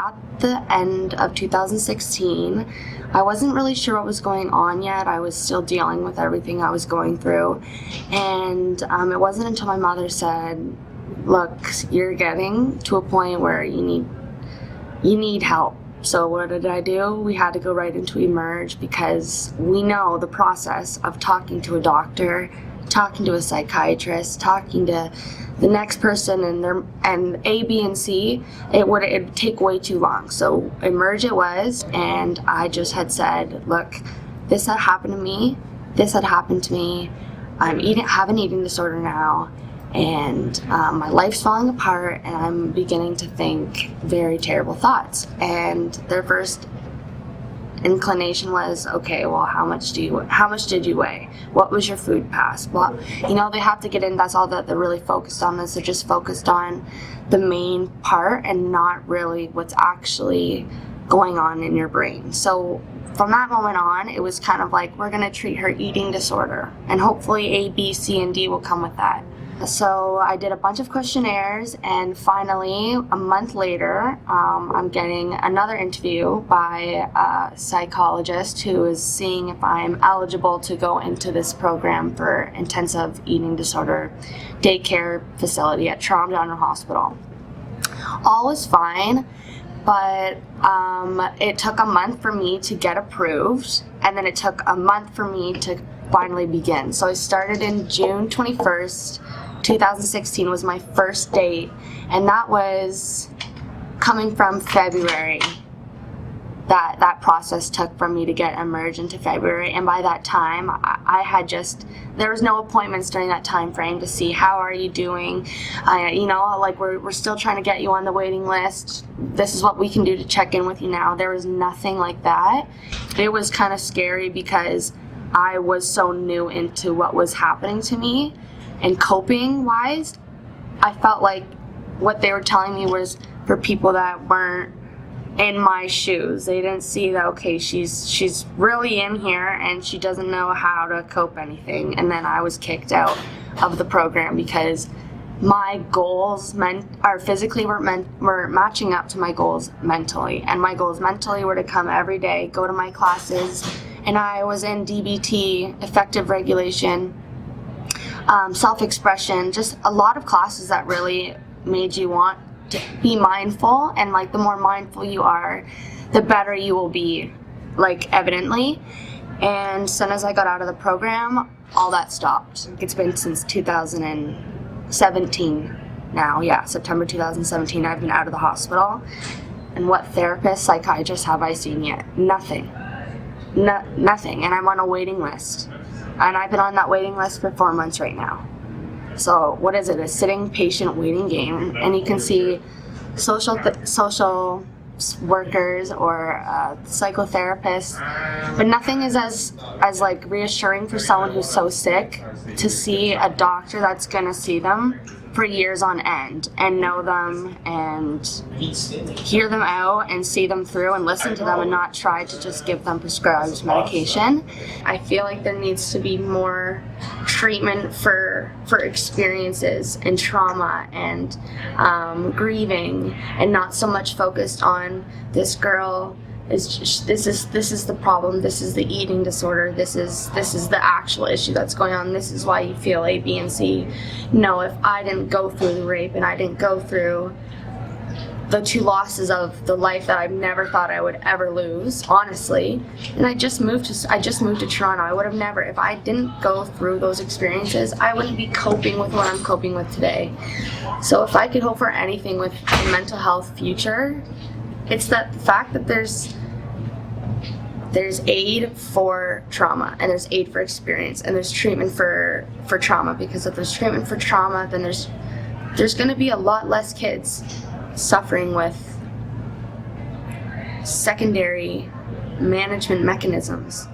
At the end of 2016, I wasn't really sure what was going on yet. I was still dealing with everything I was going through. And it wasn't until my mother said, look, you're getting to a point where you need help. So what did I do? We had to go right into Emerge because we know the process of talking to a doctor, talking to a psychiatrist, talking to the next person and A, B, and C, it'd take way too long. So Emerge it was, and I just had said, look, this had happened to me, I have an eating disorder now, and my life's falling apart, and I'm beginning to think very terrible thoughts. And their first inclination was, okay, well, how much did you weigh? What was your food pass? Well, they have to get in. That's all that they're really focused on. Is they're just focused on the main part and not really what's actually going on in your brain. So from that moment on, it was kind of like, we're going to treat her eating disorder, and hopefully A, B, C, and D will come with that. So I did a bunch of questionnaires, and finally, a month later, I'm getting another interview by a psychologist who is seeing if I'm eligible to go into this program for intensive eating disorder daycare facility at Toronto General Hospital. All was fine, but it took a month for me to get approved, and then it took a month for me to finally begin. So I started in June 21st, 2016 was my first date, and that was coming from February. That process took for me to get Emerge into February, and by that time I had there was no appointments during that time frame to see how are you doing. We're still trying to get you on the waiting list. This is what we can do to check in with you now. There was nothing like that. It was kind of scary because I was so new into what was happening to me, and coping wise, I felt like what they were telling me was for people that weren't in my shoes. They didn't see that, okay, she's really in here and she doesn't know how to cope anything. And then I was kicked out of the program because my goals physically were matching up to my goals mentally, and my goals mentally were to come every day, go to my classes, and I was in DBT, effective regulation, self-expression, just a lot of classes that really made you want to be mindful, and the more mindful you are, the better you will be, evidently. And as soon as I got out of the program, all that stopped. It's been since 2017 now, September 2017 I've been out of the hospital. And what therapists, psychiatrists have I seen yet? Nothing. Nothing, and I'm on a waiting list. And I've been on that waiting list for 4 months right now. So what is it? A sitting patient waiting game. And you can see social workers or psychotherapists, but nothing is as reassuring for someone who's so sick to see a doctor that's gonna see them for years on end and know them and hear them out and see them through and listen to them and not try to just give them prescribed medication. I feel like there needs to be more treatment for experiences and trauma and grieving, and not so much focused on this girl this is the problem, this is the eating disorder, this is the actual issue that's going on, this is why you feel A, B, and C. No, if I didn't go through the rape and I didn't go through the 2 losses of the life that I've never thought I would ever lose, honestly, and I just moved to Toronto, I would have never, if I didn't go through those experiences, I wouldn't be coping with what I'm coping with today. So if I could hope for anything with a mental health future, it's that the fact that there's aid for trauma, and there's aid for experience, and there's treatment for trauma, because if there's treatment for trauma, then there's going to be a lot less kids suffering with secondary management mechanisms.